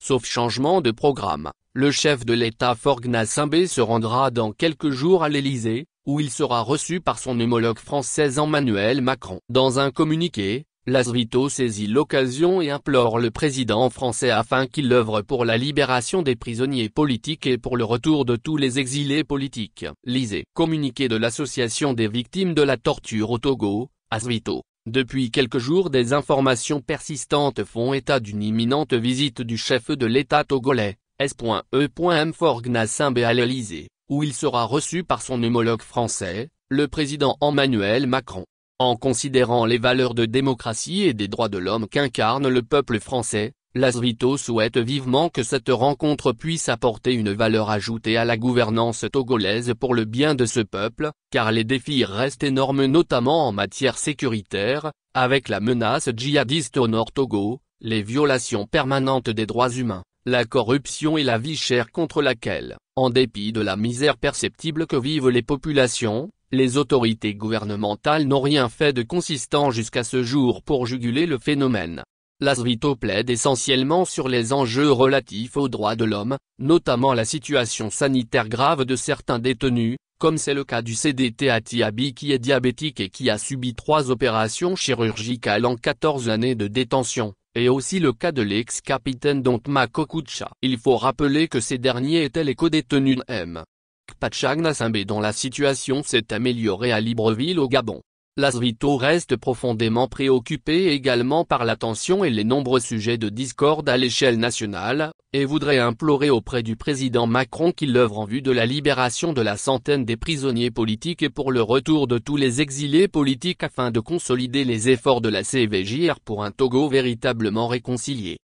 Sauf changement de programme, le chef de l'État Faure Gnassingbé se rendra dans quelques jours à l'Élysée, où il sera reçu par son homologue français Emmanuel Macron. Dans un communiqué, Lasvito saisit l'occasion et implore le président français afin qu'il œuvre pour la libération des prisonniers politiques et pour le retour de tous les exilés politiques. Lisez. Communiqué de l'Association des victimes de la torture au Togo, Lasvito. Depuis quelques jours, des informations persistantes font état d'une imminente visite du chef de l'État togolais, S.E.M. Faure Gnassingbé à l'Élysée, où il sera reçu par son homologue français, le président Emmanuel Macron. En considérant les valeurs de démocratie et des droits de l'homme qu'incarne le peuple français, Lasvito souhaite vivement que cette rencontre puisse apporter une valeur ajoutée à la gouvernance togolaise pour le bien de ce peuple, car les défis restent énormes notamment en matière sécuritaire, avec la menace djihadiste au Nord Togo, les violations permanentes des droits humains, la corruption et la vie chère contre laquelle, en dépit de la misère perceptible que vivent les populations, les autorités gouvernementales n'ont rien fait de consistant jusqu'à ce jour pour juguler le phénomène. Lasvito plaide essentiellement sur les enjeux relatifs aux droits de l'homme, notamment la situation sanitaire grave de certains détenus, comme c'est le cas du CDT Atiabi qui est diabétique et qui a subi 3 opérations chirurgicales en 14 années de détention, et aussi le cas de l'ex-capitaine Dontma Kokucha. Il faut rappeler que ces derniers étaient les co-détenus M. Kpacha Gnassingbé dont la situation s'est améliorée à Libreville au Gabon. Lasvito reste profondément préoccupé également par la tension et les nombreux sujets de discorde à l'échelle nationale, et voudrait implorer auprès du président Macron qu'il œuvre en vue de la libération de la centaine des prisonniers politiques et pour le retour de tous les exilés politiques afin de consolider les efforts de la CVJR pour un Togo véritablement réconcilié.